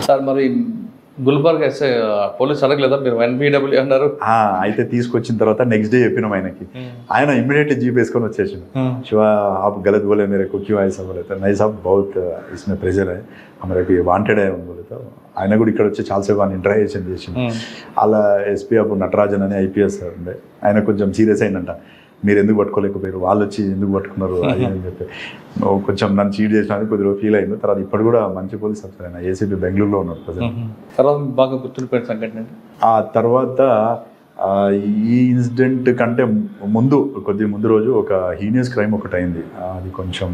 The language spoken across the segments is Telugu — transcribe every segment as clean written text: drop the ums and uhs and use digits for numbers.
సార్ మరి గుల్బర్గ్ ఎస్ఐ పోలీస్ అడగలేదా మీరు ఎన్బిడబ్ల్యూ అన్నారు? అయితే తీసుకొచ్చిన తర్వాత నెక్స్ట్ డే చెప్పినాం ఆయనకి. ఆయన ఇమ్మీడియట్లీ జీప్ వేసుకొని వచ్చేసిండు. शिवा आप गलत बोले मेरे को क्यों ऐसा बोले तो नहीं साहब बहुत इसमें प्रेशर है हमारे को वांटेड है बोले तो ఆయన కూడా ఇక్కడ వచ్చి చాలాసేపు ఆయన ఇంటరాక్షన్ చేసిండు. అలా ఎస్పీ అప్పుడు నటరాజన్ అని ఐపీఎస్ ఉండే ఆయన కొంచెం సీరియస్ అయిందంట. మీరు ఎందుకు పట్టుకోలేకపోయారు, వాళ్ళు వచ్చి ఎందుకు పట్టుకున్నారు అది అని చెప్పి కొంచెం నన్ను చీట్ చేసినది కొద్దిగా ఫీల్ అయింది. తర్వాత ఇప్పుడు కూడా మంచి పోలీస్ ఆఫీసర్ ఆయన ఏసీపీ బెంగళూరులో ఉన్నారు ప్రజెంట్. తర్వాత బాగా గుర్తుండిపోయిన సంఘటన అండి ఆ తర్వాత ఈ ఇన్సిడెంట్ కంటే కొద్ది ముందు రోజు ఒక హీనియస్ క్రైమ్ ఒకటి అయింది. అది కొంచెం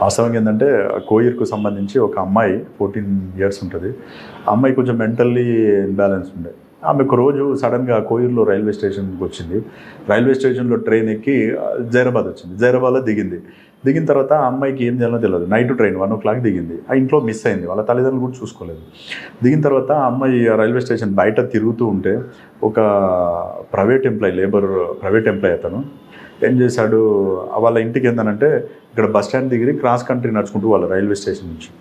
వాస్తవంగా ఏంటంటే కోయిర్కు సంబంధించి ఒక అమ్మాయి 14 years ఉంటుంది. ఆ అమ్మాయి కొంచెం మెంటల్లీ ఇన్బ్యాలెన్స్ ఉండే. ఆమె ఒక రోజు సడన్గా కోయిర్లో రైల్వే స్టేషన్కి వచ్చింది. రైల్వే స్టేషన్లో ట్రైన్ ఎక్కి జైరాబాద్ వచ్చింది. జైరాబాద్లో దిగిన తర్వాత ఆ అమ్మాయికి ఏం చేయాలో తెలియదు. నైట్ ట్రైన్ 1 o'clock దిగింది. ఆ ఇంట్లో మిస్ అయింది. వాళ్ళ తల్లిదండ్రులు కూడా చూసుకోలేదు. దిగిన తర్వాత ఆ అమ్మాయి రైల్వే స్టేషన్ బయట తిరుగుతూ ఉంటే ఒక ప్రైవేట్ ఎంప్లాయ్ అతను ఏం చేశాడు, వాళ్ళ ఇంటికి ఏంటంటే ఇక్కడ బస్ స్టాండ్ దగ్గర క్రాస్ కంట్రీ నడుచుకుంటూ వాళ్ళ రైల్వే స్టేషన్ నుంచి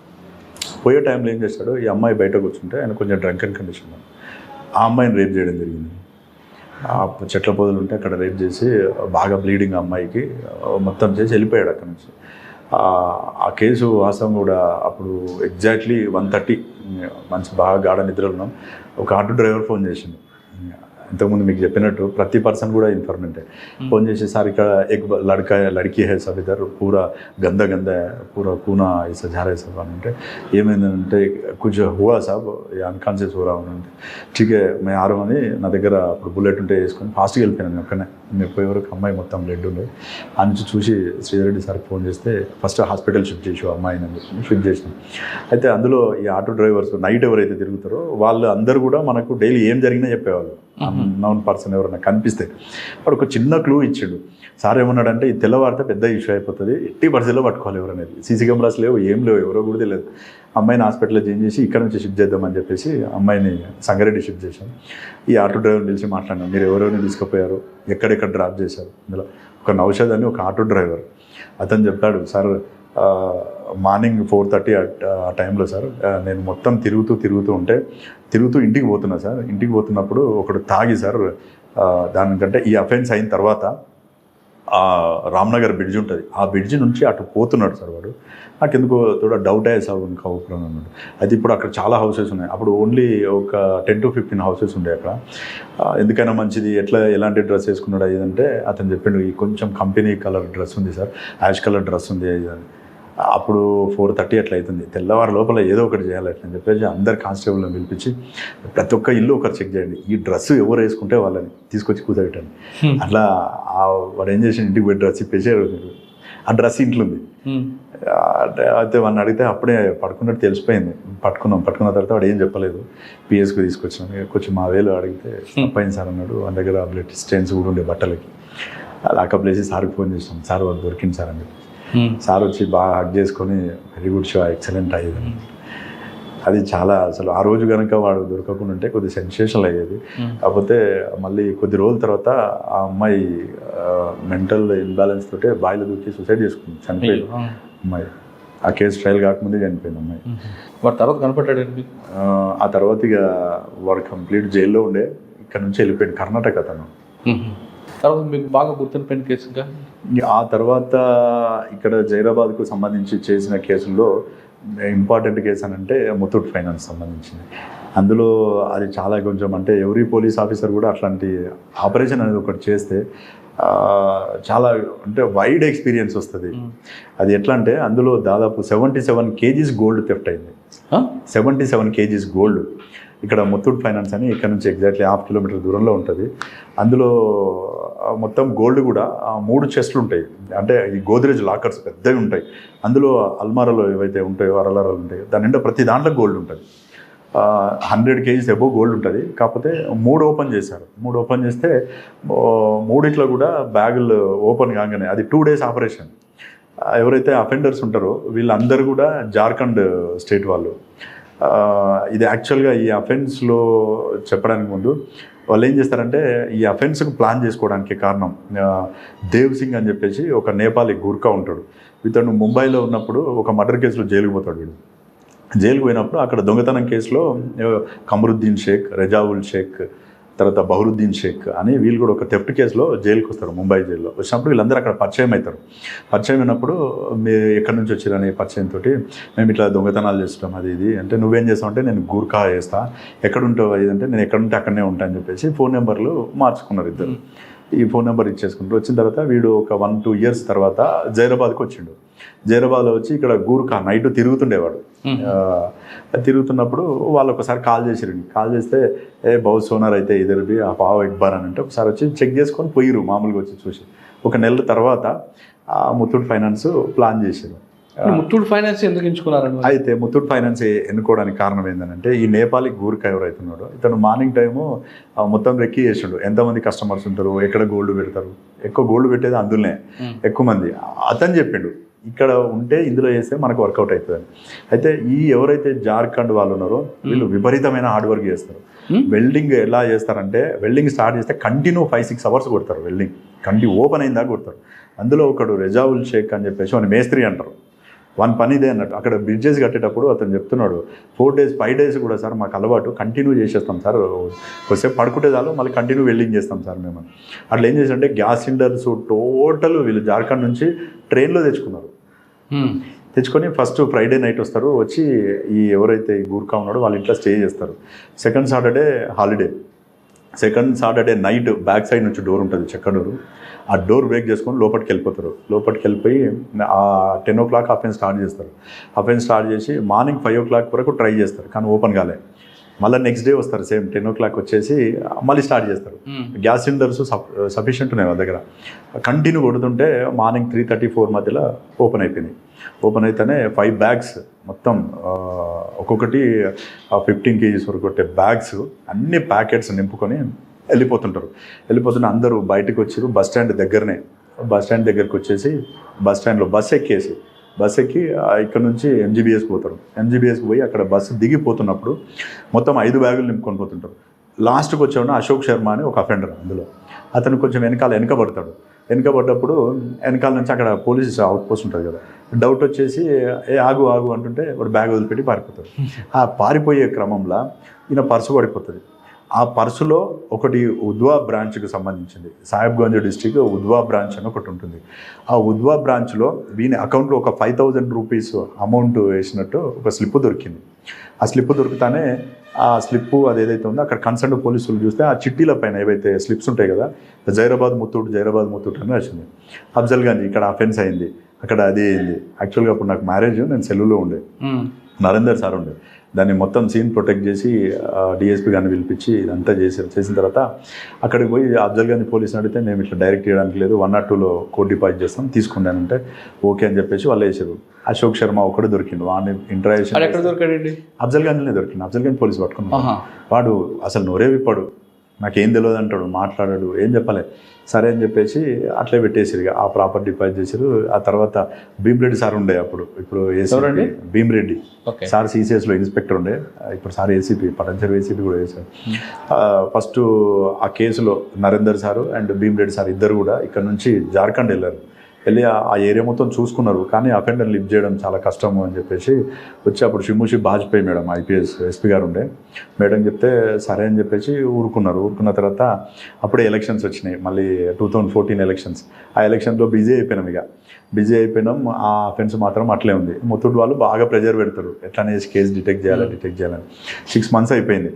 పోయే టైంలో ఏం చేశాడు, ఈ అమ్మాయి బయటకు కూర్చుంటే ఆయన కొంచెం డ్రంక్ అండ్ కండిషన్ ఆ అమ్మాయిని రేప్ చేయడం జరిగింది. చెట్ల పొదలు ఉంటే అక్కడ రేప్ చేసి బాగా బ్లీడింగ్ అమ్మాయికి మొత్తం చేసి వెళ్ళిపోయాడు అక్కడి నుంచి. ఆ కేసు వాస్తవం కూడా అప్పుడు ఎగ్జాక్ట్లీ 1:30 మంచి బాగా గాఢ నిద్రలో ఉన్నాం. ఒక ఆటో డ్రైవర్ ఫోన్ చేసిండు. ఇంతకుముందు మీకు చెప్పినట్టు ప్రతి పర్సన్ కూడా ఇన్ఫర్మేంటే. ఫోన్ చేసి సార్ ఇక్కడ ఎక్ లड़की है सब इधर पूरा गंदा है पूरा खूना ऐसा जा रहा है सब అంటే ఏమైందంటే कुछ हुआ साहब अनकॉन्शियस हो रहा हूँ అంటే ठीक है मैं आ रहा हूँ అని నా దగ్గర అప్పుడు బుల్లెట్ ఉంటే వేసుకొని ఫాస్ట్గా వెళ్ళిపోయాను. అక్కడనే నేను పోయే వరకు అమ్మాయి మొత్తం బ్లడ్ ఉండే. ఆ నుంచి చూసి శ్రీధరెడ్డి సార్కి ఫోన్ చేస్తే ఫస్ట్ హాస్పిటల్ షిఫ్ట్ చేసి అమ్మాయిని అని చెప్పి షిఫ్ట్ చేసినాం. అయితే అందులో ఈ ఆటో డ్రైవర్స్ నైట్ ఎవరైతే తిరుగుతారో వాళ్ళు అందరూ కూడా మనకు డైలీ ఏం జరిగినా చెప్పేవాళ్ళు. అన్నోన్ పర్సన్ ఎవరైనా కనిపిస్తే వాడు ఒక చిన్న క్లూ ఇచ్చాడు. సార్ ఏమన్నాడంటే ఈ తెల్లవారితే పెద్ద ఇష్యూ అయిపోతుంది, 80% పట్టుకోవాలి ఎవరనేది. సీసీ కెమెరాస్ లేవు, ఏం లేవు, ఎవరో కూడా తెలియదు. అమ్మాయిని హాస్పిటల్లో చేంజ్ చేసి ఇక్కడ నుంచి షిఫ్ట్ చేద్దామని చెప్పేసి అమ్మాయిని సంగారెడ్డి షిఫ్ట్ చేశాం. ఈ ఆటో డ్రైవర్ని పిలిచి మాట్లాడినాం, మీరు ఎవరెవరిని తీసుకుపోయారు, ఎక్కడెక్కడ డ్రాప్ చేశారు. ఇందులో ఒక నౌషద్ అని ఒక ఆటో డ్రైవర్ అతను చెప్పాడు, సార్ మార్నింగ్ 4:30 ఆ టైంలో సార్ నేను మొత్తం తిరుగుతూ ఇంటికి పోతున్నా సార్. ఇంటికి పోతున్నప్పుడు ఒకడు తాగి సార్ దానికంటే ఈ అఫెన్స్ అయిన తర్వాత రామ్నగర్ బ్రిడ్జ్ ఉంటుంది, ఆ బ్రిడ్జ్ నుంచి అటు పోతున్నాడు సార్ వాడు. నాకు ఎందుకో తోడా డౌట్ అయ్యే సార్ ఇంకా ఊపిరాను అన్నాడు. అయితే ఇప్పుడు అక్కడ చాలా హౌసెస్ ఉన్నాయి. అప్పుడు ఓన్లీ ఒక 10 to 15 houses ఉండే అక్కడ. ఎందుకైనా మంచిది ఎలాంటి డ్రెస్ వేసుకున్నాడు అయ్యిందంటే అతను చెప్పిండు, ఈ కొంచెం కంపెనీ కలర్ డ్రెస్ ఉంది సార్, యాష్ కలర్ డ్రెస్ ఉంది అయ్యిందని. అప్పుడు 4:30 అట్లా అవుతుంది. తెల్లవారు లోపల ఏదో ఒకటి చేయాలి అట్లని చెప్పేసి అందరు కానిస్టేబుల్ని పిలిపించి ప్రతి ఒక్క ఇల్లు ఒకరు చెక్ చేయండి, ఈ డ్రెస్ ఎవరు వేసుకుంటే వాళ్ళని తీసుకొచ్చి కూర్చోబెట్టండి. అట్లా వాడు ఏం చేసి ఇంటికి పోయి డ్రెస్ ఇప్పేసి ఆ డ్రెస్ ఇంట్లో ఉంది. అయితే వాడిని అడిగితే అప్పుడే పడుకున్నట్టు తెలిసిపోయింది. పట్టుకున్న తర్వాత వాడు ఏం చెప్పలేదు. పిఎస్కి తీసుకొచ్చినాం. కొంచెం మా వేలు అడిగితే తప్పైంది సార్ అన్నాడు. వాళ్ళ దగ్గర బ్లడ్ స్టెయిన్స్ కూడా ఉండే బట్టలకి. లాకప్ వేసి సార్కి ఫోన్ చేసినాం, సార్ వాళ్ళు దొరికింది సార్ అని చెప్పి. సార్ వచ్చి బాగా హక్ చేసుకొని వెరీ గుడ్ షో, ఎక్సలెంట్ అయ్యేది. అది చాలా అసలు ఆ రోజు కనుక వాడు దొరకకుండా ఉంటే కొద్ది సెన్సేషనల్ అయ్యేది. కాకపోతే మళ్ళీ కొద్ది రోజుల తర్వాత ఆ అమ్మాయి మెంటల్ ఇన్బ్యాలెన్స్ తోటే బాయిలో దూకి సూసైడ్ చేసుకుంది, చనిపోయింది అమ్మాయి. ఆ కేసు ట్రయల్ కాకముందే చనిపోయింది అమ్మాయి. వాడు తర్వాత కనపడ్డాడు. ఆ తర్వాత ఇక వాడు కంప్లీట్ జైల్లో ఉండే, ఇక్కడ నుంచి వెళ్ళిపోయింది కర్ణాటక అతను. తర్వాత మీకు బాగా గుర్తుండిపోయిన కేసుగా ఆ తర్వాత ఇక్కడ జైరాబాద్కు సంబంధించి చేసిన కేసుల్లో ఇంపార్టెంట్ కేసు అని అంటే ముత్తూట్ ఫైనాన్స్ సంబంధించింది. అందులో అది చాలా కొంచెం అంటే ఎవరీ పోలీస్ ఆఫీసర్ కూడా అట్లాంటి ఆపరేషన్ అనేది ఒకటి చేస్తే చాలా అంటే వైడ్ ఎక్స్పీరియన్స్ వస్తుంది. అది ఎట్లా అంటే అందులో దాదాపు 77 kgs గోల్డ్ థెఫ్ట్ అయింది. 77 kgs గోల్డ్. ఇక్కడ ముత్తూట్ ఫైనాన్స్ అని ఇక్కడ నుంచి ఎగ్జాక్ట్లీ 1/2 kilometer దూరంలో ఉంటుంది. అందులో మొత్తం గోల్డ్ కూడా 3 చెస్ట్లు ఉంటాయి. అంటే ఈ గోద్రేజ్ లాకర్స్ పెద్దవి ఉంటాయి. అందులో అల్మారాలో ఏవైతే ఉంటాయో అరలారాలు ఉంటాయో దాని నిండా ప్రతి దాంట్లో గోల్డ్ ఉంటుంది. 100 kgs అబోవ్ గోల్డ్ ఉంటుంది. కాకపోతే 3 ఓపెన్ చేశారు. 3 ఓపెన్ చేస్తే 3 కూడా బ్యాగులు ఓపెన్ కాగానే అది 2 days ఆపరేషన్. ఎవరైతే అఫెండర్స్ ఉంటారో వీళ్ళందరూ కూడా జార్ఖండ్ స్టేట్ వాళ్ళు. ఇది యాక్చువల్గా ఈ అఫెన్స్లో చెప్పడానికి ముందు వాళ్ళు ఏం చేస్తారంటే ఈ అఫెన్స్కి ప్లాన్ చేసుకోవడానికి కారణం దేవ్ సింగ్ అని చెప్పేసి ఒక నేపాలీ గూర్ఖా ఉంటాడు. ఇతను ముంబైలో ఉన్నప్పుడు ఒక మర్డర్ కేసులో జైలుకి పోతాడు. వీడు జైలుకు పోయినప్పుడు అక్కడ దొంగతనం కేసులో కమరుద్దీన్ షేక్, రెజావుల్ షేక్, తర్వాత బహరుద్దీన్ షేక్ అని వీళ్ళు కూడా ఒక థెఫ్ట్ కేసులో జైలుకి వస్తారు, ముంబై జైల్లో. వచ్చినప్పుడు వీళ్ళందరూ అక్కడ పరిచయం అవుతారు. పరిచయం అయినప్పుడు మీరు ఎక్కడి నుంచి వచ్చారని పరిచయంతో మేము ఇట్లా దొంగతనాలు చేస్తాం అది ఇది అంటే, నువ్వేం చేస్తావు అంటే నేను గూర్ఖా చేస్తా, ఎక్కడుంటావు అది అంటే నేను ఎక్కడుంటే అక్కడనే ఉంటా అని చెప్పేసి ఫోన్ నెంబర్లు మార్చుకున్నారు ఇద్దరు. ఈ ఫోన్ నెంబర్ ఇచ్చేసుకుంటారు. వచ్చిన తర్వాత వీడు ఒక 1-2 ఇయర్స్ తర్వాత జైరాబాద్కి వచ్చిండు. జైరాబాద్లో వచ్చి ఇక్కడ గూర్ఖా నైట్ తిరుగుతుండేవాడు. తిరుగుతున్నప్పుడు వాళ్ళు ఒకసారి కాల్ చేసిరండి. కాల్ చేస్తే బహు సోనార్ అయితే ఇద్దరిది ఆ పావు ఎక్బార్ అని అంటే ఒకసారి వచ్చి చెక్ చేసుకొని పోయిరు. మామూలుగా వచ్చి చూసి 1 నెల తర్వాత ముత్తూట్ ఫైనాన్స్ ప్లాన్ చేశారు. ముత్తూట్ ఫైనాన్స్ ఎందుకు ఎంచుకున్నారండి? అయితే ముత్తూట్ ఫైనాన్స్ ఎన్నుకోవడానికి కారణం ఏంటంటే, ఈ నేపాలీ గూర్ఖా ఎవరైతున్నాడో ఇతను మార్నింగ్ టైము మొత్తం రెక్కి చేసిండు. ఎంతమంది కస్టమర్స్ ఉంటారు, ఎక్కడ గోల్డ్ పెడతారు, ఎక్కువ గోల్డ్ పెట్టేది అందులోనే ఎక్కువ మంది. అతను చెప్పిండు ఇక్కడ ఉంటే ఇందులో చేస్తే మనకు వర్కౌట్ అవుతుంది. అయితే ఈ ఎవరైతే జార్ఖండ్ వాళ్ళు ఉన్నారో వీళ్ళు విపరీతమైన హార్డ్ వర్క్ చేస్తారు. వెల్డింగ్ ఎలా చేస్తారంటే, వెల్డింగ్ స్టార్ట్ చేస్తే కంటిన్యూ 5-6 అవర్స్ కొడతారు. వెల్డింగ్ కంటిన్యూ ఓపెన్ అయిందా కొడతారు. అందులో ఒకడు రెజావుల్ షేక్ అని చెప్పేసి వాడిని మేస్త్రి అంటారు. వన్ పని ఇదే అన్నట్టు. అక్కడ బ్రిడ్జెస్ కట్టేటప్పుడు అతను చెప్తున్నాడు 4 days 5 days కూడా సార్ మాకు అలవాటు, కంటిన్యూ చేసేస్తాం సార్, కొద్దిసేపు పడుకుంటే చాలు మళ్ళీ కంటిన్యూ వెల్డింగ్ చేస్తాం సార్ మేము. అట్లా ఏం చేశారంటే గ్యాస్ సిలిండర్స్ టోటల్ వీళ్ళు జార్ఖండ్ నుంచి ట్రైన్లో తెచ్చుకున్నారు. తెచ్చుకొని ఫస్ట్ ఫ్రైడే నైట్ వస్తారు. వచ్చి ఈ ఎవరైతే ఈ గూర్ఖా ఉన్నాడో వాళ్ళ ఇంట్లో స్టే చేస్తారు. Second Saturday holiday. Second Saturday night back side నుంచి డోర్ ఉంటుంది, చెక్క డోరు. ఆ డోర్ బ్రేక్ చేసుకొని లోపలికి వెళ్ళిపోతారు. లోపలికి వెళ్ళిపోయి 10 o'clock అఫెన్స్ స్టార్ట్ చేస్తారు. అఫెన్స్ స్టార్ట్ చేసి మార్నింగ్ 5 o'clock వరకు ట్రై చేస్తారు, కానీ ఓపెన్ కాలే. మళ్ళీ నెక్స్ట్ డే వస్తారు, సేమ్ 10 o'clock వచ్చేసి మళ్ళీ స్టార్ట్ చేస్తారు. గ్యాస్ సిలిండర్స్ సఫిషియెంట్ ఉన్నాయి వాళ్ళ దగ్గర. కంటిన్యూ కొడుతుంటే మార్నింగ్ 3:30-4 మధ్యలో ఓపెన్ అయిపోయింది. ఓపెన్ అయితేనే 5 bags మొత్తం ఒక్కొక్కటి 15 kgs వరకు కొట్టే బ్యాగ్స్ అన్ని ప్యాకెట్స్ నింపుకొని వెళ్ళిపోతుంటారు. వెళ్ళిపోతుంటే అందరూ బయటకు వచ్చారు. బస్ స్టాండ్ దగ్గరనే. బస్ స్టాండ్ దగ్గరికి వచ్చేసి బస్ స్టాండ్లో బస్ ఎక్కి ఇక్కడ నుంచి ఎంజీబీఎస్కి పోతారు. ఎంజీబీఎస్కి పోయి అక్కడ బస్సు దిగిపోతున్నప్పుడు మొత్తం 5 బ్యాగులు నింపుకొని పోతుంటారు. లాస్ట్కి వచ్చేవాడు అశోక్ శర్మ అని ఒక అఫెండర్. అందులో అతను కొంచెం వెనకబడతాడు. వెనకబడ్డప్పుడు వెనకాల నుంచి అక్కడ పోలీస్ అవుట్ పోస్ట్ ఉంటుంది కదా, డౌట్ వచ్చేసి ఆగు అంటుంటే వాడు బ్యాగ్ వదిలిపెట్టి పారిపోతాడు. ఆ పారిపోయే క్రమంలో ఈయన పర్సు పడిపోతుంది. ఆ పర్సులో ఒకటి ఉద్వా బ్రాంచ్కి సంబంధించింది, సాహిబ్గంజ్ డిస్టిక్ ఉద్వా బ్రాంచ్ అని ఒకటి ఉంటుంది. ఆ ఉద్వా బ్రాంచ్లో వీని అకౌంట్లో ఒక 5,000 రూపీస్ అమౌంట్ వేసినట్టు ఒక స్లిప్ దొరికింది. ఆ స్లిప్ దొరికితేనే ఆ స్లిప్పు అది ఏదైతే ఉందో అక్కడ కన్సర్న్ పోలీసులు చూస్తే ఆ చిట్టీల పైన ఏవైతే స్లిప్స్ ఉంటాయి కదా, జైరాబాద్ ముత్తూట్ అని వచ్చింది. అఫ్జల్గంజ్ ఇక్కడ అఫెన్స్ అయింది, అక్కడ అది అయింది. యాక్చువల్గా అప్పుడు నాకు మ్యారేజ్, నేను సెలవులో ఉండే, నరేందర్ సార్ ఉండే. దాన్ని మొత్తం సీన్ ప్రొటెక్ట్ చేసి డిఎస్పీ గారిని పిలిపించి ఇదంతా చేసిన తర్వాత అక్కడికి పోయి అఫ్జల్గంజ్ పోలీసుని అడిగితే మేము ఇట్లా డైరెక్ట్ చేయడానికి లేదు, 102లో కోడ్ డిపాజిట్ చేస్తాం తీసుకున్నానంటే ఓకే అని చెప్పేసి వాళ్ళు వేసారు. అశోక్ శర్మ ఒకటి దొరికిండు. వాడిని ఇంటరాక్షన్ అఫ్జల్గంజ్లోనే దొరికింది. అఫ్జల్గంజ్ పోలీసు పట్టుకున్నాడు. వాడు అసలు నోరే విప్పాడు, నాకేం తెలియదు అంటాడు, మాట్లాడాడు, ఏం చెప్పలే. సరే అని చెప్పేసి అట్లే పెట్టేసారు. ఆ ప్రాపర్ డిపాజిట్ చేశారు. ఆ తర్వాత భీమ్రెడ్డి సార్ ఉండే అప్పుడు, ఇప్పుడు ఏసీ భీమ్రెడ్డి సార్ సిసిఎస్లో ఇన్స్పెక్టర్ ఉండే, ఇప్పుడు సార్ ఏసీపీ పటంచెరు ఏసీపీ కూడా వేశారు. ఫస్ట్ ఆ కేసులో Narender sir and Bhim Reddy sir ఇద్దరు కూడా ఇక్కడ నుంచి జార్ఖండ్ వెళ్ళి ఆ ఏరియా మొత్తం చూసుకున్నారు. కానీ అఫెండర్ లిఫ్ట్ చేయడం చాలా కష్టము అని చెప్పేసి వచ్చి అప్పుడు షిమ్ముషి బాజ్పేయి మేడం ఐపీఎస్ ఎస్పీ గారు ఉండే, మేడం చెప్తే సరే అని చెప్పేసి ఊరుకున్న తర్వాత అప్పుడే ఎలక్షన్స్ వచ్చినాయి, మళ్ళీ 2014 ఎలక్షన్స్. ఆ ఎలక్షన్లో బిజీ అయిపోయినాం. ఆ అఫెన్స్ మాత్రం అట్లే ఉంది. ముత్తూట్ వాళ్ళు బాగా ప్రెజర్ పెడతారు, ఎట్లనే కేసు డిటెక్ట్ చేయాలని. 6 months అయిపోయింది.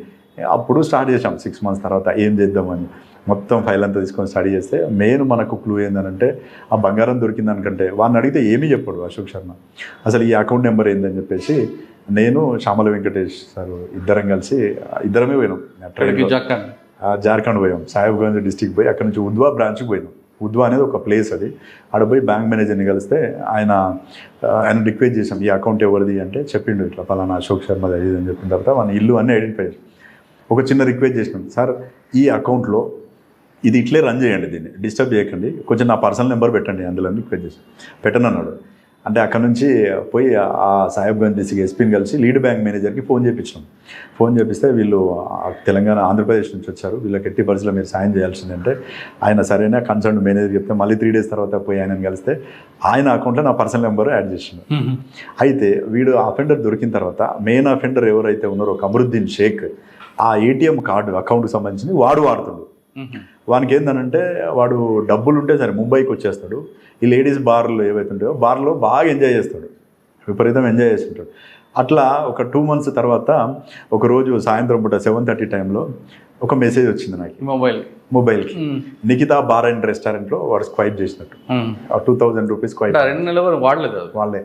అప్పుడు స్టార్ట్ చేసాం 6 months తర్వాత ఏం చేద్దామని. మొత్తం ఫైల్ అంతా తీసుకొని స్టడీ చేస్తే మెయిన్ మనకు క్లూ ఏంటంటే, ఆ బంగారం దొరికిందనుకంటే వాడిని అడిగితే ఏమీ చెప్పాడు అశోక్ శర్మ. అసలు ఈ అకౌంట్ నెంబర్ ఏందని చెప్పేసి నేను శ్యామల వెంకటేష్ సార్ ఇద్దరమే పోయినాం. జార్ఖండ్ పోయాం, సాహిబ్గంజ్ డిస్టిక్ పోయి అక్కడ నుంచి ఉద్వా బ్రాంచ్కి పోయినాం. ఉద్వా అనేది ఒక ప్లేస్, అది ఆడ పోయి బ్యాంక్ మేనేజర్ని కలిస్తే ఆయన రిక్వెస్ట్ చేసాం, ఈ అకౌంట్ ఎవరిది అంటే చెప్పిండు, ఇట్లా పలానా అశోక్ శర్మది అది అని చెప్పిన తర్వాత మన ఇల్లు అన్నీ ఐడెంటిఫై చేసాం. ఒక చిన్న రిక్వెస్ట్ చేసినాం, సార్ ఈ అకౌంట్లో ఇది ఇట్లే రన్ చేయండి, దీన్ని డిస్టర్బ్ చేయకండి, కొంచెం నా పర్సనల్ నెంబర్ పెట్టండి అందులో రిక్వెస్ట్ చేసి పెట్టను అన్నాడు. అంటే అక్కడ నుంచి పోయి ఆ సాహెబ్గంజ్ డిస్ట్రిక్ట్ ఎస్పీని కలిసి లీడ్ బ్యాంక్ మేనేజర్కి ఫోన్ చేయించినాం. ఫోన్ చేపిస్తే వీళ్ళు తెలంగాణ ఆంధ్రప్రదేశ్ నుంచి వచ్చారు, వీళ్ళకి ఎట్టి పరిస్థితుల్లో మీరు సాయం చేయాల్సిందంటే ఆయన సరైన కన్సర్న్ మేనేజర్ చెప్తే మళ్ళీ 3 days తర్వాత పోయి ఆయనను కలిస్తే ఆయన అకౌంట్లో నా పర్సనల్ నెంబర్ యాడ్ చేసిండు. అయితే వీడు అఫెండర్ దొరికిన తర్వాత మెయిన్ అఫెండర్ ఎవరైతే ఉన్నారో కమరుద్దీన్ షేక్, ఆ ఏటీఎం కార్డు అకౌంట్కి సంబంధించింది వాడు వాడుతాడు. వానికి ఏంటనంటే వాడు డబ్బులు ఉంటే సరే ముంబైకి వచ్చేస్తాడు, ఈ లేడీస్ బార్లు ఏవైతే ఉంటాయో బార్లో బాగా ఎంజాయ్ చేస్తాడు, విపరీతం ఎంజాయ్ చేస్తుంటాడు. అట్లా ఒక 2 months తర్వాత ఒకరోజు సాయంత్రం పూట 7:30 టైంలో ఒక మెసేజ్ వచ్చింది నాకు మొబైల్కి, నిఖితా బార్ అండ్ రెస్టారెంట్లో వాడు స్క్వైప్ చేసినట్టు 2000 రూపీస్ స్క్వైప్. 2 నెలలు వాడలేదు వాళ్ళే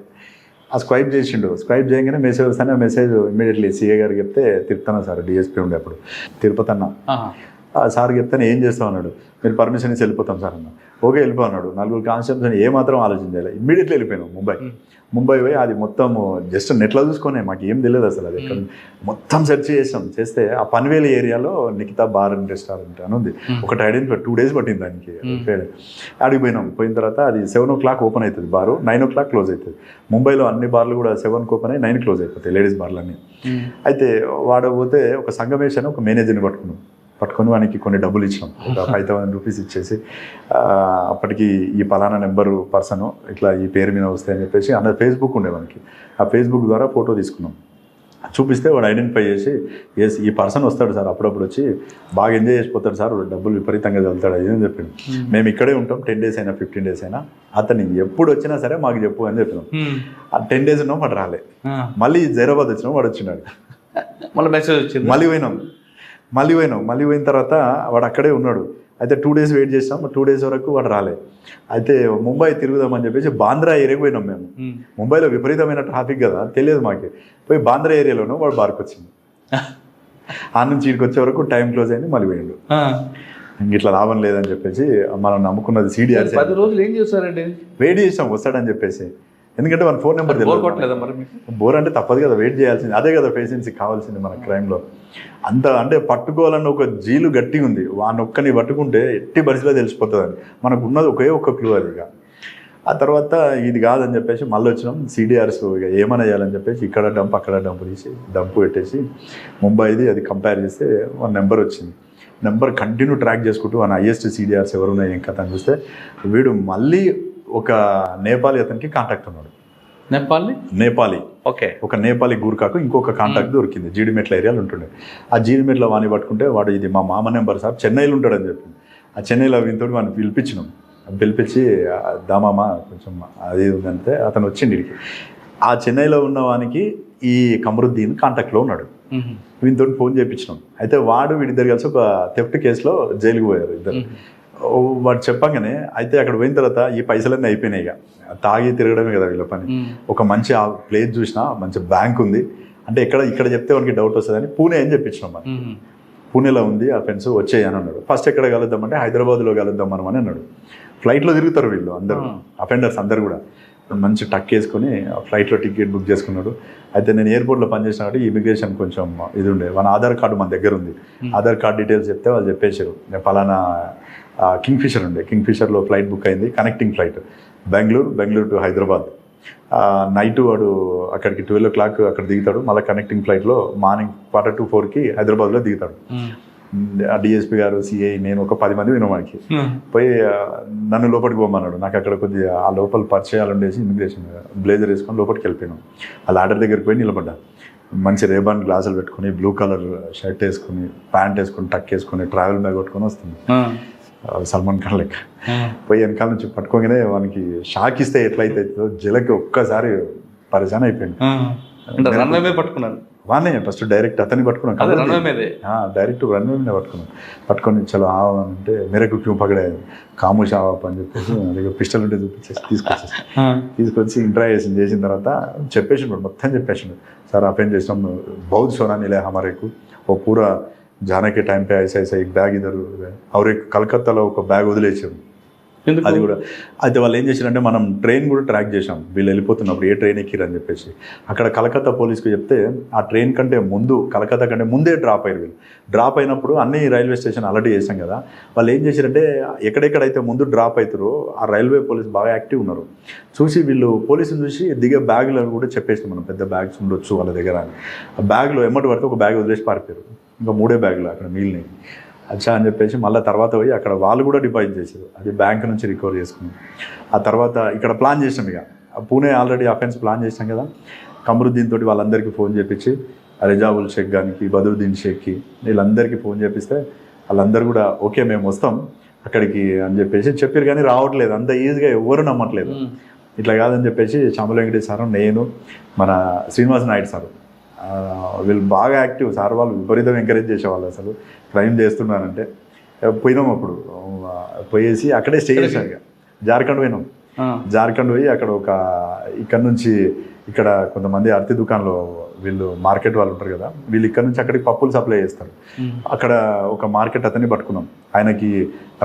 ఆ స్క్వైప్ చేసిండు. స్క్వైప్ చేయగానే మెసేజ్ వస్తానే ఆ మెసేజ్ ఇమ్మీడియట్లీ సీఏ గారికి చెప్తే తిరుపతన్న సార్ డిఎస్పీ ఉండే అప్పుడు తిరుపతన్న సార్ చెప్తాను ఏం చేస్తాం అన్నాడు. మీరు పర్మిషన్ ఇచ్చి వెళ్ళిపోతాం సార్ అన్న. ఓకే వెళ్ళిపో అన్నాడు. 4 కానిస్టేబుల్స్ అని ఏమాత్రం ఆలోచించాలి. ఇమ్మీడియట్లీ వెళ్ళిపోయాను ముంబై పోయి అది మొత్తం జస్ట్ నెట్లో చూసుకునే, మాకు ఏం తెలియదు అసలు అది ఎక్కడ. మొత్తం సెర్చ్ చేస్తే ఆ పన్వేలి ఏరియాలో నిఖితా బార్ అండ్ రెస్టారెంట్ అని ఉంది. ఒకటి ఐడెంటిఫై 2 days పట్టింది దానికి. ఆడికి పోయిన తర్వాత అది 7 o'clock ఓపెన్ అవుతుంది బారు, 9 o'clock క్లోజ్ అవుతుంది. ముంబైలో అన్ని బార్లు కూడా 7కి ఓపెన్ అయ్యి 9 క్లోజ్ అయిపోతాయి లేడీస్ బార్లు అన్నీ. అయితే వాడు పోతే ఒక సంగమేష్ అని ఒక మేనేజర్ని పట్టుకొని వానికి కొన్ని డబ్బులు ఇచ్చినాం, ఒక 5,000 రూపీస్ ఇచ్చేసి అప్పటికి ఈ పలానా నెంబరు పర్సన్ ఇట్లా ఈ పేరు మీద వస్తాయని చెప్పేసి అన్న ఫేస్బుక్ ఉండే మనకి, ఆ ఫేస్బుక్ ద్వారా ఫోటో తీసుకున్నాం. చూపిస్తే వాడు ఐడెంటిఫై చేసి ఎస్ ఈ పర్సన్ వస్తాడు సార్, అప్పుడప్పుడు వచ్చి బాగా ఎంజాయ్ చేసిపోతాడు సార్, డబ్బులు విపరీతంగా చదువుతాడు అది అని చెప్పిండు. మేము ఇక్కడే ఉంటాం 10 days అయినా 15 days అయినా, అతను ఎప్పుడు వచ్చినా సరే మాకు చెప్పు అని చెప్పినాం. ఆ 10 days ఉన్నాం వాడు రాలే. మళ్ళీ హైదరాబాద్ వచ్చినాం వాడు వచ్చినాడు. మళ్ళీ మెసేజ్ వచ్చింది. మళ్ళీ పోయిన తర్వాత వాడు అక్కడే ఉన్నాడు. అయితే 2 days వెయిట్ చేసాం, 2 days వరకు వాడు రాలే. అయితే ముంబై తిరుగుదామని చెప్పేసి బాంద్రా ఏరియాకి పోయినాం మేము. ముంబైలో విపరీతమైన ట్రాఫిక్ కదా, తెలియదు మాకు. పోయి బాంద్రా ఏరియాలోనూ వాడు బార్కి వచ్చింది. ఆ నుంచి ఇక్కడికి వచ్చే వరకు టైం క్లోజ్ అయింది, మళ్ళీ పోయిండు. ఇంక ఇట్లా లాభం లేదని చెప్పేసి మనం నమ్ముకున్నది CDR. 10 రోజులు ఏం చేస్తారండి? వెయిట్ చేసాం వస్తాడని చెప్పేసి. ఎందుకంటే మన ఫోన్ నెంబర్ బోర్ అంటే తప్పదు కదా, వెయిట్ చేయాల్సింది. అదే కదా పేషెన్సీ కావాల్సింది మన క్రైమ్లో. అంత అంటే పట్టుకోవాలన్న ఒక జీలు గట్టిగా ఉంది. వానొక్కని పట్టుకుంటే ఎట్టి పరిస్థితిలో తెలిసిపోతుందని మనకు ఉన్నది ఒక్క క్లూ అది. ఇక ఆ తర్వాత ఇది కాదని చెప్పేసి మళ్ళీ వచ్చినాం. CDRs ఇక ఏమైనా చేయాలని చెప్పేసి ఇక్కడ డంప్ అక్కడ డంప్ తీసి డంపు పెట్టేసి ముంబైది అది కంపేర్ చేస్తే వన్ నెంబర్ వచ్చింది. నెంబర్ కంటిన్యూ ట్రాక్ చేసుకుంటూ మన హైయెస్ట్ CDRs ఎవరున్నాయి ఏం కథ అని చూస్తే వీడు మళ్ళీ ఒక నేపాలీ అతనికి కాంటాక్ట్ ఉన్నాడు. నేపాలీ ఓకే, ఒక నేపాలీ గూర్ఖాకు ఇంకొక కాంటాక్ట్ దొరికింది. జీడిమెట్ల ఏరియాలో ఉంటుండే. ఆ జీడిమెట్ల వాణి పట్టుకుంటే వాడు ఇది మా మామ నెంబర్ సార్, చెన్నైలో ఉంటాడని చెప్పింది. ఆ చెన్నైలో వీనితో వాడిని పిలిపించి దామామ కొంచెం అది ఉందంటే అతను వచ్చింది ఇడికి. ఆ చెన్నైలో ఉన్న వానికి ఈ కమరుద్దీన్ కాంటాక్ట్లో ఉన్నాడు. వీనితో ఫోన్ చేయించినాం. అయితే వీడిద్దరు కలిసి ఒక థెఫ్ట్ కేసులో జైలుకి పోయారు ఇద్దరు. వాడు చెప్పగానే అయితే అక్కడ పోయిన తర్వాత ఈ పైసలన్నీ అయిపోయినాయి. ఇక తాగి తిరగడమే కదా వీళ్ళ పని. ఒక మంచి ఆ ప్లేస్ చూసినా మంచి బ్యాంక్ ఉంది అంటే ఇక్కడ చెప్తే వానికి డౌట్ వస్తుందని పూణే అని చెప్పించినాం. మనం పూణేలో ఉంది ఆ ఫ్రెండ్స్ వచ్చేయని అన్నాడు. ఫస్ట్ ఎక్కడ కలుద్దామంటే హైదరాబాద్లో కలుద్దాం మనం అని అన్నాడు. ఫ్లైట్లో తిరుగుతారు వీళ్ళు అందరూ, అఫెండర్స్ అందరు కూడా. మంచి టక్ వేసుకొని ఫ్లైట్లో టికెట్ బుక్ చేసుకున్నాడు. అయితే నేను ఎయిర్పోర్ట్లో పనిచేసిన కాబట్టి ఇమిగ్రేషన్ కొంచెం ఇది ఉండే, మన ఆధార్ కార్డు మన దగ్గర ఉంది. ఆధార్ కార్డు డీటెయిల్స్ చెప్తే వాళ్ళు చెప్పేశారు నేను పలానా కింగ్ఫిషర్ ఉండే, కింగ్ఫిషర్లో ఫ్లైట్ బుక్ అయింది, connecting flight Bengaluru to Hyderabad. Night వాడు అక్కడికి 12 o'clock అక్కడ దిగుతాడు. మళ్ళీ కనెక్టింగ్ ఫ్లైట్లో మార్నింగ్ 3:45 హైదరాబాద్లో దిగుతాడు. డిఎస్పీ గారు, సిఐ, నేను ఒక 10 మంది వినవానికి పోయి నన్ను లోపలికి పోమన్నాడు. నాకు అక్కడ కొద్దిగా ఆ లోపల పరిచయాలు ఉండేసి ఇమిగ్రేషన్ బ్లేజర్ వేసుకొని లోపలికి వెళ్ళిపోయాను. ఆ లాడర్ దగ్గరికి పోయి నిలబడ్డా. మంచి రేబాన్ గ్లాసులు పెట్టుకుని, బ్లూ కలర్ షర్ట్ వేసుకుని, ప్యాంట్ వేసుకుని, టక్ వేసుకుని, ట్రావెల్ బ్యాగ్ కొట్టుకొని వస్తుంది సల్మాన్ ఖాన్ లెక్క. పోయి వెనకాల నుంచి పట్టుకోగానే వానికి షాక్ ఇస్తే ఎట్లయితే జలకి ఒక్కసారి పరిశాన్ అయిపోయింది. వానే ఫస్ట్ డైరెక్ట్ అతన్ని పట్టుకున్నాను, డైరెక్ట్ రన్వే మీద పట్టుకొని చలో అంటే మేరకు క్యూ పగడే కాముష్ ఆవాప్ అని చెప్పేసి దగ్గర పిస్టల్ ఉంటే చూపించేసి తీసుకొచ్చి ఇంట్రాగేషన్ చేసిన తర్వాత చెప్పేసిండు, మొత్తం చెప్పేసిండు. సార్ అపెండ్ చేసినాం బౌద్ధ సోనా మిలే హమారేకు ఓ పూరా జానే కే టైం పే ఐసా ఐసా एक बैग इधर और एक కలకత్తాలో ఒక బ్యాగ్ వదిలేసాడు. ఎందుకు? అది కూడా అయితే వాళ్ళు ఏం చేశారంటే మనం ట్రైన్ కూడా ట్రాక్ చేసాం, వీళ్ళు వెళ్ళిపోతున్నప్పుడు ఏ ట్రైన్ ఎక్కిరని చెప్పేసి. అక్కడ కలకత్తా పోలీస్కి చెప్తే ఆ ట్రైన్ కంటే ముందు, కలకత్తా కంటే ముందే డ్రాప్ అయ్యారు వీళ్ళు. డ్రాప్ అయినప్పుడు అన్ని రైల్వే స్టేషన్ అలర్ట్ చేశాం కదా, వాళ్ళు ఏం చేశారంటే ఎక్కడెక్కడైతే ముందు డ్రాప్ అవుతారో ఆ రైల్వే పోలీస్ బాగా యాక్టివ్ ఉన్నారు. చూసి వీళ్ళు పోలీసుని చూసి దిగే బ్యాగులు కూడా చెప్పేసి మనం పెద్ద బ్యాగ్స్ ఉండొచ్చు వాళ్ళ దగ్గర అని. ఆ బ్యాగ్లో ఎమ్మటి పడితే ఒక బ్యాగ్ వదిలేసి పారిపోయారు, ఇంకా 3 బ్యాగులు అక్కడ మిగిలినాయి. అచ్చా అని చెప్పేసి మళ్ళీ తర్వాత పోయి అక్కడ వాళ్ళు కూడా డిపాజిట్ చేశారు, అది బ్యాంక్ నుంచి రికవర్ చేసుకున్నాం. ఆ తర్వాత ఇక్కడ ప్లాన్ చేసినాం, ఇక పూణే ఆల్రెడీ అఫెన్స్ ప్లాన్ చేసినాం కదా, కమరుద్దీన్ తోటి వాళ్ళందరికీ ఫోన్ చేపించి, రిజావుల్ షేక్ గారికి, బదరుద్దీన్ షేక్కి, వీళ్ళందరికీ ఫోన్ చేపిస్తే వాళ్ళందరూ కూడా ఓకే మేము వస్తాం అక్కడికి అని చెప్పేసి చెప్పారు. కానీ రావట్లేదు, అంత ఈజీగా ఎవరు నమ్మట్లేదు. ఇట్లా కాదని చెప్పేసి చామల వెంకటేష్ సార్, నేను, మన శ్రీనివాస్ నాయుడు సార్, వీళ్ళు బాగా యాక్టివ్ సార్. వాళ్ళు విపరీతం ఎంకరేజ్ చేసేవాళ్ళు, అసలు క్రైమ్ చేస్తున్నారంటే. పోయినాం అప్పుడు, పోయేసి అక్కడే స్టే చేశాం. ఇక జార్ఖండ్ పోయినాం. జార్ఖండ్ పోయి అక్కడ ఇక్కడ నుంచి ఇక్కడ కొంతమంది అరటి దుకాణంలో వీళ్ళు మార్కెట్ వాళ్ళు ఉంటారు కదా, వీళ్ళు ఇక్కడ నుంచి అక్కడికి పప్పులు సప్లై చేస్తారు. అక్కడ ఒక మార్కెట్ అతన్ని పట్టుకున్నాం. ఆయనకి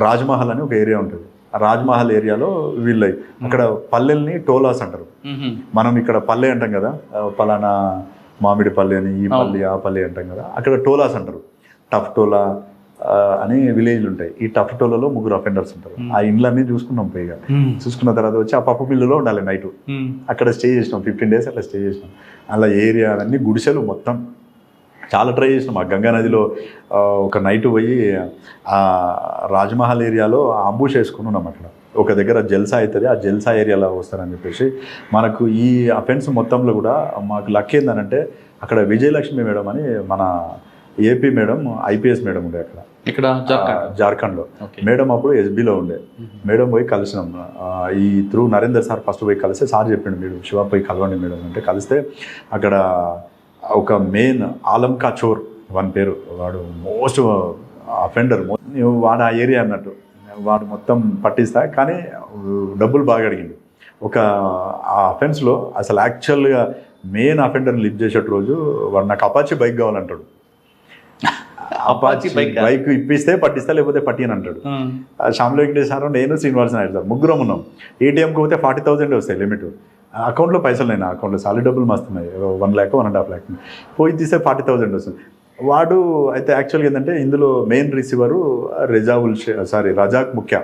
రాజ్మహల్ అని ఒక ఏరియా ఉంటుంది, ఆ రాజ్మహల్ ఏరియాలో వీళ్ళు అక్కడ పల్లెల్ని టోలాస్ అంటారు. మనం ఇక్కడ పల్లె అంటాం కదా, పలానా మామిడి పల్లె అని, ఈ పల్లి ఆ పల్లె అంటాం కదా, అక్కడ టోలాస్ అంటారు. టఫ్ టోలా అని విలేజ్లు ఉంటాయి. ఈ టఫ్ టోలలో 3 అఫెండర్స్ ఉంటారు. ఆ ఇండ్లన్నీ చూసుకున్నాం. పైగా చూసుకున్న తర్వాత వచ్చి ఆ పప్పు మిల్లులో ఉండాలి నైట్. అక్కడ స్టే చేసినాం, 15 days అట్లా స్టే చేసినాం. అలా ఏరియా అన్నీ గుడిసెలు మొత్తం చాలా ట్రై చేసినాం. ఆ గంగా నదిలో ఒక నైట్ పోయి ఆ రాజ్మహల్ ఏరియాలో అంబుష్ వేసుకుని ఉన్నాం. అక్కడ ఒక దగ్గర జల్సా అవుతుంది, ఆ జల్సా ఏరియాలో వస్తారని చెప్పేసి. మనకు ఈ అఫెన్స్ మొత్తంలో కూడా మాకు లక్ ఏందనంటే, అక్కడ విజయలక్ష్మి మేడం అని మన ఏపీ మేడం, ఐపీఎస్ మేడం ఉండే అక్కడ, ఇక్కడ జార్ఖండ్లో. మేడం అప్పుడు ఎస్బీలో ఉండే. మేడం పోయి కలిసినాం. ఈ త్రూ నరేందర్ సార్ ఫస్ట్ పోయి కలిస్తే సార్ చెప్పిండు, మీరు శివ పోయి కలవండి మేడం అంటే. కలిస్తే అక్కడ ఒక మెయిన్ ఆలం కాచోర్ వాని పేరు, వాడు మోస్ట్ అఫెండర్, వాడు ఆ ఏరియా అన్నట్టు. వాడు మొత్తం పట్టిస్తా, కానీ డబ్బులు బాగా అడిగిండు. ఆ అఫెన్స్లో అసలు యాక్చువల్గా మెయిన్ అఫెండర్ని లిఫ్ట్ చేసే రోజు వాడు నాకు అపాచీ బైక్ కావాలంటాడు. అపాచీ బైక్ ఇప్పిస్తే పట్టిస్తా, లేకపోతే పట్టిని అంటాడు. శ్యామల వెంకటేష్ సార్, నేను, శ్రీనివాస్ నాయుడు సార్ ముగ్గురం ఉన్నాం. ఏటీఎంకి పోతే 40,000 వస్తాయి లిమిట్. అకౌంట్లో పైసలు లేని, అకౌంట్లో సాలిడ్ డబ్బులు మస్తున్నాయి, 1 lakh 1.5 lakh. పోయి తీస్తే 40,000 వస్తుంది. వాడు అయితే యాక్చువల్గా ఏంటంటే ఇందులో మెయిన్ రిసీవరు రజాక్ ముఖ్య.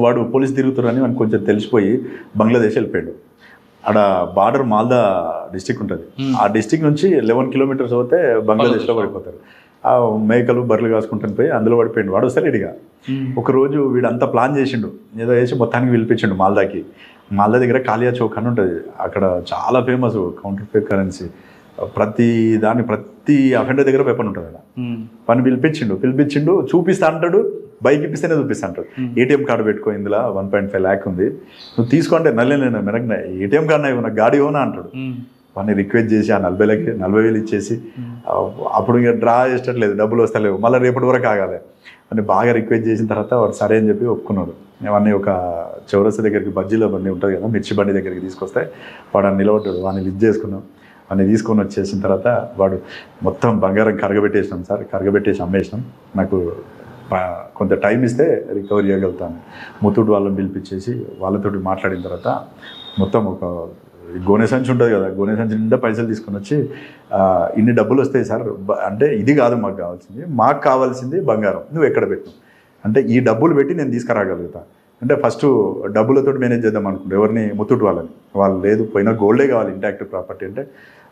వాడు పోలీస్ తిరుగుతారని మనకు కొంచెం తెలిసిపోయి బంగ్లాదేశ్ వెళ్ళిపోయాడు. ఆడ బార్డర్ మాల్దా డిస్టిక్ ఉంటుంది, ఆ డిస్టిక్ నుంచి 11 kilometers పోతే బంగ్లాదేశ్లో పడిపోతారు. ఆ మేకలు బర్రెలు కాసుకుంటాను పోయి అందులో పడిపోయిండు. వాడు వస్తారు ఇడిగా. ఒకరోజు వీడంతా ప్లాన్ చేసిండు, ఏదో వేసి మొత్తానికి పిలిపించిండు మాల్దాకి. మాల్దా దగ్గర కాలియా చౌక్ అని ఉంటుంది, అక్కడ చాలా ఫేమస్ కౌంటర్ ఫేక్ కరెన్సీ. ప్రతి అఫెండర్ దగ్గర వెపన్ ఉంటుంది కదా. పని పిలిపించిండు, చూపిస్తా అంటాడు, బైక్ ఇప్పిస్తేనే చూపిస్తా అంటాడు. ఏటీఎం కార్డు పెట్టుకో, ఇందులో 1.5 lakh ఉంది, నువ్వు తీసుకుంటే నల్లేను మెరగ ఏటీఎం కార్డు నాకు గాడి ఓనా అంటాడు. వాడిని రిక్వెస్ట్ చేసి ఆ 40,000 ఇచ్చేసి, అప్పుడు ఇక డ్రా చేసేటట్లేదు, డబ్బులు వస్తలేవు, మళ్ళీ రేపటి వరకు ఆగాలి అని బాగా రిక్వెస్ట్ చేసిన తర్వాత వాడు సరే అని చెప్పి ఒప్పుకున్నాడు. అవన్నీ ఒక చౌరస్తా దగ్గరికి, బజ్జీలో బండి ఉంటుంది కదా, మిర్చి బండి దగ్గరికి తీసుకొస్తే వాడు నిలబడ్డాడు. వాడిని లిఫ్ట్ చేసుకున్నాం. వాడిని తీసుకొని వచ్చేసిన తర్వాత వాడు మొత్తం బంగారం కరగబెట్టేసినాం సార్, కరగబెట్టేసి అమ్మేసినాం. నాకు కొంత టైం ఇస్తే రికవరీ చేయగలుగుతాను. ముత్తూట్ వాళ్ళని పిలిపించేసి వాళ్ళతోటి మాట్లాడిన తర్వాత మొత్తం ఒక గోనె సంచి ఉంటుంది కదా, గోనె సంచి నిండా పైసలు తీసుకొని వచ్చి, ఇన్ని డబ్బులు వస్తాయి సార్ అంటే, ఇది కాదు మాకు కావాల్సింది బంగారం, నువ్వు ఎక్కడ పెట్టు అంటే, ఈ డబ్బులు పెట్టి నేను తీసుకురాగలుగుతా అంటే. ఫస్ట్ డబ్బులతో మేనేజ్ చేద్దాం అనుకుంటే ఎవరిని, ముత్తూట్ వాళ్ళని. వాళ్ళు లేదు, పోయినా గోల్డే కావాలి, ఇంటాక్ట్ ప్రాపర్టీ అంటే.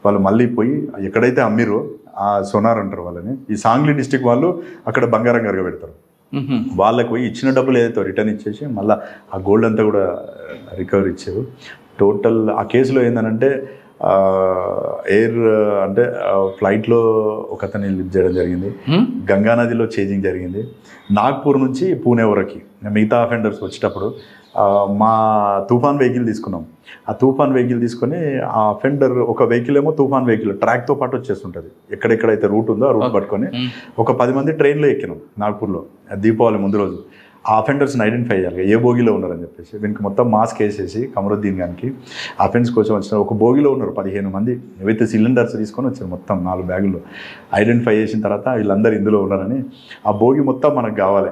వాళ్ళు మళ్ళీ పోయి ఎక్కడైతే అమ్మిరో ఆ సోనార్ అంటారు వాళ్ళని, ఈ సాంగ్లీ డిస్టిక్ వాళ్ళు అక్కడ బంగారం కరగబెడతారు. వాళ్ళకి పోయి ఇచ్చిన డబ్బులు ఏదైతే రిటర్న్ ఇచ్చేసి మళ్ళీ ఆ గోల్డ్ అంతా కూడా రికవరీ ఇచ్చారు. టోటల్ ఆ కేసులో ఏంటంటే ఫ్లైట్లో ఒక అతన్ని లిఫ్ట్ చేయడం జరిగింది, గంగానదిలో చేజింగ్ జరిగింది, నాగ్పూర్ నుంచి పూణే వరకు. మిగతా అఫెండర్స్ వచ్చేటప్పుడు మా తుఫాన్ వెహికల్ తీసుకున్నాం. ఆ తుఫాన్ వెహికల్ తీసుకొని ఆ అఫెండర్ ఒక వెహికల్ ఏమో తుఫాన్ వెహికల్ ట్రాక్తో పాటు వచ్చేస్తుంటుంది, ఎక్కడెక్కడైతే రూట్ ఉందో ఆ రూట్ పట్టుకొని ఒక 10 మంది ట్రైన్లో ఎక్కినాం నాగ్పూర్లో దీపావళి ముందు రోజు. ఆ అఫెండర్స్ని ఐడెంటిఫై చేయాలి, ఏ బోగిలో ఉన్నారని చెప్పేసి. వీనికి మొత్తం మాస్క్ వేసేసి కమరుద్దీన్ గారికి అఫెన్స్ కోసం వచ్చిన ఒక బోగిలో ఉన్నారు 15 మంది విత్ సిలిండర్స్ తీసుకొని వచ్చారు, మొత్తం 4 బ్యాగుల్లో. ఐడెంటిఫై చేసిన తర్వాత వీళ్ళందరూ ఇందులో ఉన్నారని, ఆ బోగి మొత్తం మనకు కావాలి,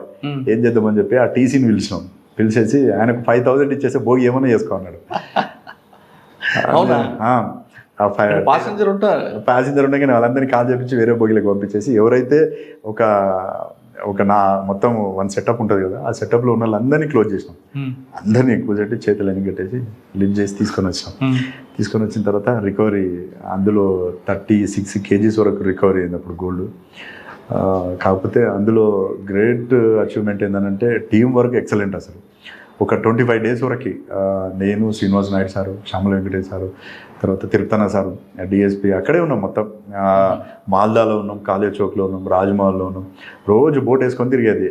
ఏం చేద్దామని చెప్పి ఆ టీసీని పిలిచినాం. పిలిచేసి ఆయనకు 5,000 ఇచ్చేసి భోగి ఏమైనా చేసుకో అన్నాడు. అవునా? పాసెంజర్ ప్యాసింజర్ ఉండగానే వాళ్ళందరినీ కాల్ చేపించి వేరే బోగిలకు పంపించేసి ఎవరైతే ఒక నా మొత్తం 1 సెటప్ ఉంటుంది కదా, ఆ సెటప్లో ఉన్న వాళ్ళందరినీ క్లోజ్ చేసినాం. అందరినీ కూర్చోబెట్టి చేతులన్నీ కట్టేసి లిఫ్ట్ చేసి తీసుకొని వచ్చిన తర్వాత రికవరీ అందులో 36 kgs వరకు రికవరీ అయింది అప్పుడు గోల్డ్. కాకపోతే అందులో గ్రేట్ అచీవ్మెంట్ ఏంటంటే టీం వర్క్ ఎక్సలెంట్. అసలు ఒక 25 days వరకు నేను, శ్రీనివాస్ నాయుడు సారు, శ్యామల వెంకటేష్ సారు, తర్వాత తిరుపతన సారు, డిఎస్పీ అక్కడే ఉన్నాం. మొత్తం మాల్దాలో ఉన్నాం, కాలేజ్ చౌక్లో ఉన్నాం, రాజ్మహల్లో ఉన్నాం. రోజు బోట్ వేసుకొని తిరిగేది.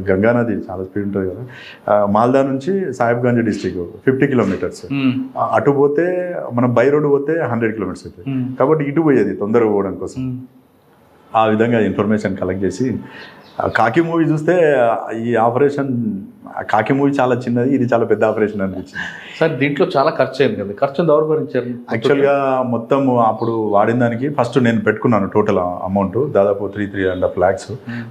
గంగా నది చాలా స్పీడ్ ఉంటుంది కదా. మాల్దా నుంచి సాహిబ్గంజ్ డిస్టిక్ 50 kilometers. అటు పోతే మనం బై రోడ్ పోతే 100 kilometers అవుతుంది. కాబట్టి ఇటు పోయేది తొందరగా పోవడం కోసం. ఆ విధంగా ఇన్ఫర్మేషన్ కలెక్ట్ చేసి కాకి మూవీ చూస్తే ఈ ఆపరేషన్, కాకి మూవీ చాలా చిన్నది, ఇది చాలా పెద్ద ఆపరేషన్ అనిపించింది. సార్ దీంట్లో చాలా ఖర్చు అయింది కదా, ఖర్చును ఎవరు భరించారు? యాక్చువల్గా మొత్తం అప్పుడు వాడిన దానికి ఫస్ట్ నేను పెట్టుకున్నాను టోటల్ అమౌంట్ దాదాపు 3.5 lakhs.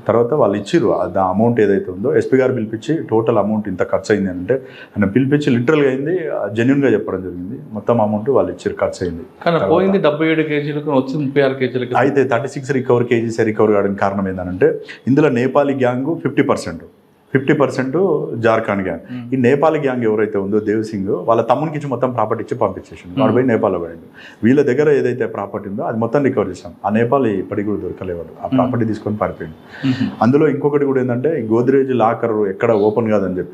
తర్వాత వాళ్ళు ఇచ్చిర్రు ఆ అమౌంట్ ఏదైతే ఉందో, ఎస్పీ గారు పిలిపించి టోటల్ అమౌంట్ ఇంత ఖర్చు అయింది అంటే ఆయన పిలిపించి లిటరల్గా అయింది, జెన్యున్గా చెప్పడం జరిగింది. మొత్తం అమౌంట్ వాళ్ళు ఇచ్చారు, ఖర్చు అయింది. కానీ పోయింది 77 kgs, వచ్చింది 36 kgs. అయితే 36 kgs రికవర్ కావడానికి కారణం ఏంటంటే ఇందులో నేపాలీ గ్యాంగ్ 50% జార్ఖండ్ గ్యాంగ్. ఈ నేపాల్ గ్యాంగ్ ఎవరైతే ఉందో దేవ్ సింగ్ వాళ్ళ తమ్మునికి ఇచ్చి మొత్తం ప్రాపర్టీ ఇచ్చి పంపించేసిండు. వాడు పోయి నేపాల్లో పోయిండు. వీళ్ళ దగ్గర ఏదైతే ప్రాపర్టీ ఉందో అది మొత్తం రికవర్ చేసాం. ఆ నేపాల్ ఇప్పటికి కూడా దొరకలేవాడు, ఆ ప్రాపర్టీ తీసుకొని పారిపోయింది. అందులో ఇంకొకటి కూడా ఏంటంటే గోద్రేజ్ లాకర్ ఎక్కడ ఓపెన్ కాదని చెప్పారు.